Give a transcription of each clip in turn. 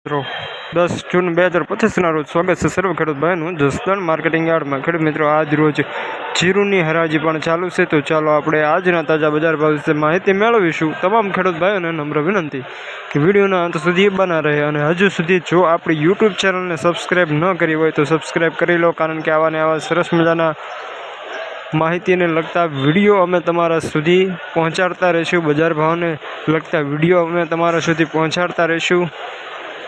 મિત્રો 10 જૂન 2025 રોજ સ્વાગત છે સર્વ ખેડૂત ભાઈનું જસદણ માર્કેટિંગ યાર્ડમાં। ખેડૂત મિત્રો આજ રોજ જીરુની હરાજી પણ ચાલુ છે, તો ચાલો આપણે આજના તાજા બજાર ભાવ વિશે માહિતી મેળવીશું। તમામ ખેડૂત ભાઈઓને નમ્ર વિનંતી કે વિડીયોના અંત સુધી બના રહે અને હજુ સુધી જો આપણી યુટ્યુબ ચેનલને સબસ્ક્રાઈબ ન કરી હોય તો સબસ્ક્રાઈબ કરી લો, કારણ કે આવા ને આવા સરસ મજાના માહિતીને લગતા વિડીયો અમે તમારા સુધી પહોંચાડતા રહીશું। બજાર ભાવને લગતા વિડીયો અમે તમારા સુધી પહોંચાડતા રહીશું।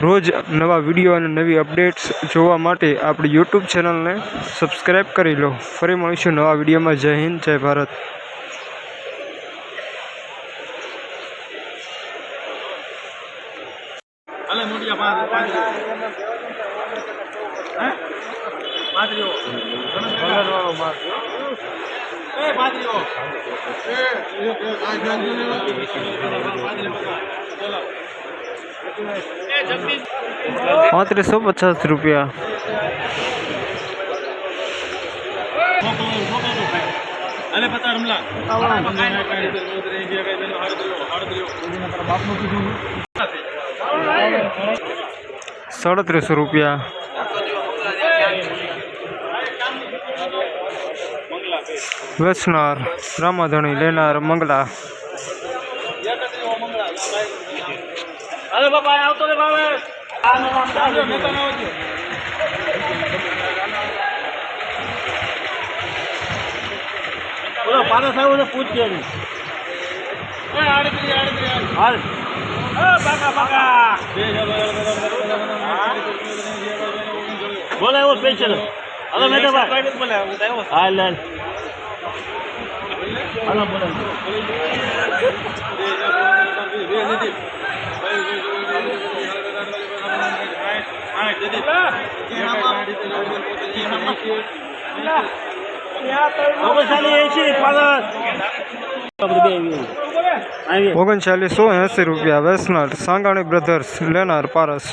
રોજ નવા વિડીયો અને નવી અપડેટ્સ જોવા માટે આપણી યુટ્યુબ ચેનલને સબસ્ક્રાઈબ કરી લો। ફરી મળીશું નવા વિડીયોમાં। જય હિન્દ, જય ભારત। ₹3550 ₹37 વેચનાર રામાધણી, લેનાર મંગલા। बोला वो पेशल हेलो मैं तो बोला हां लाल हेलो बोला ₹3980 વેચનાર સાંગાણી બ્રધર્સ, લેનાર પારસ।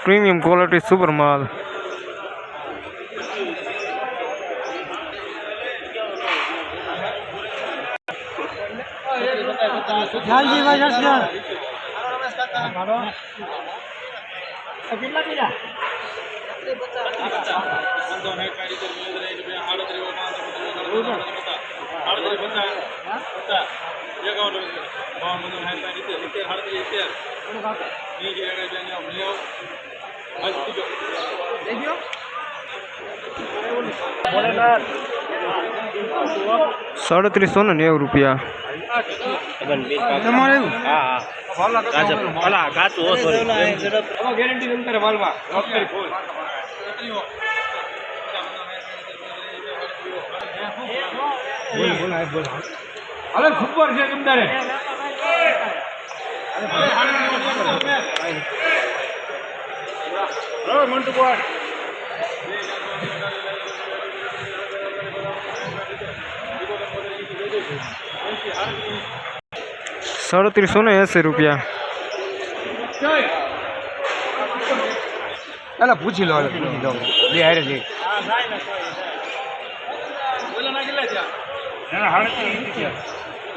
प्रीमियम क्वालिटी सुपर माल। ₹3790 ₹3780 अला पूछी लो ले हारे ले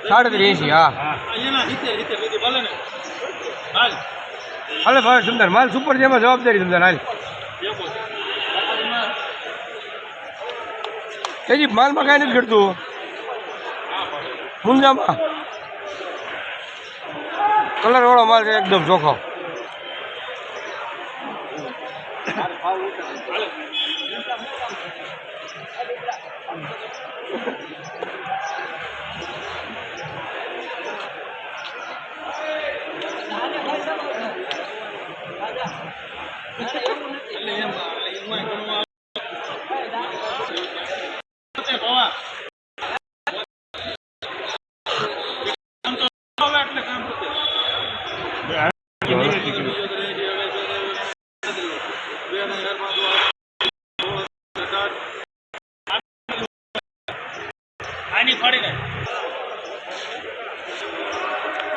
₹380 हाँ हाल भाई सुंदर माल सुपर जेमा जवाबदारी सुंदर हाल जी माल में कहीं नहीं करतु मुंजा में कलर वाला माल है एकदम चोखो।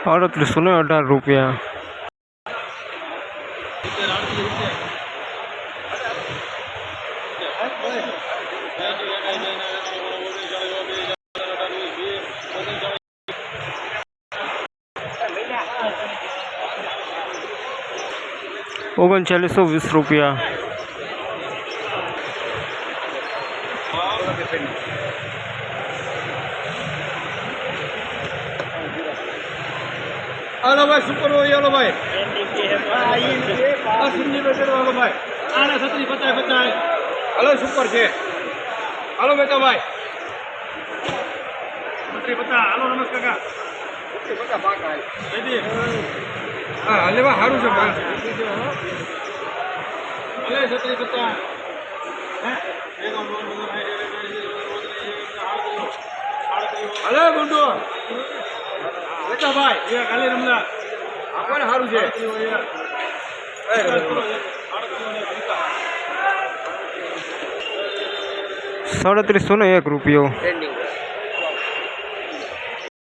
₹3818 ₹3920 હાલો ભાઈ સુપર હોય હાલો ભાઈ આ સિંધી બેટર હાલો ભાઈ આના 36 50 હાલો સુપર છે હાલો મહેતાભાઈ 50 હાલો રમેશ કાકા હા હાલેવા સારું છે માલ ભલે 36 50 હાલે ગુંડો મહેતાભાઈ એ કાલે રમલા આપણને સારું છે ₹3701 ટ્રેન્ડિંગ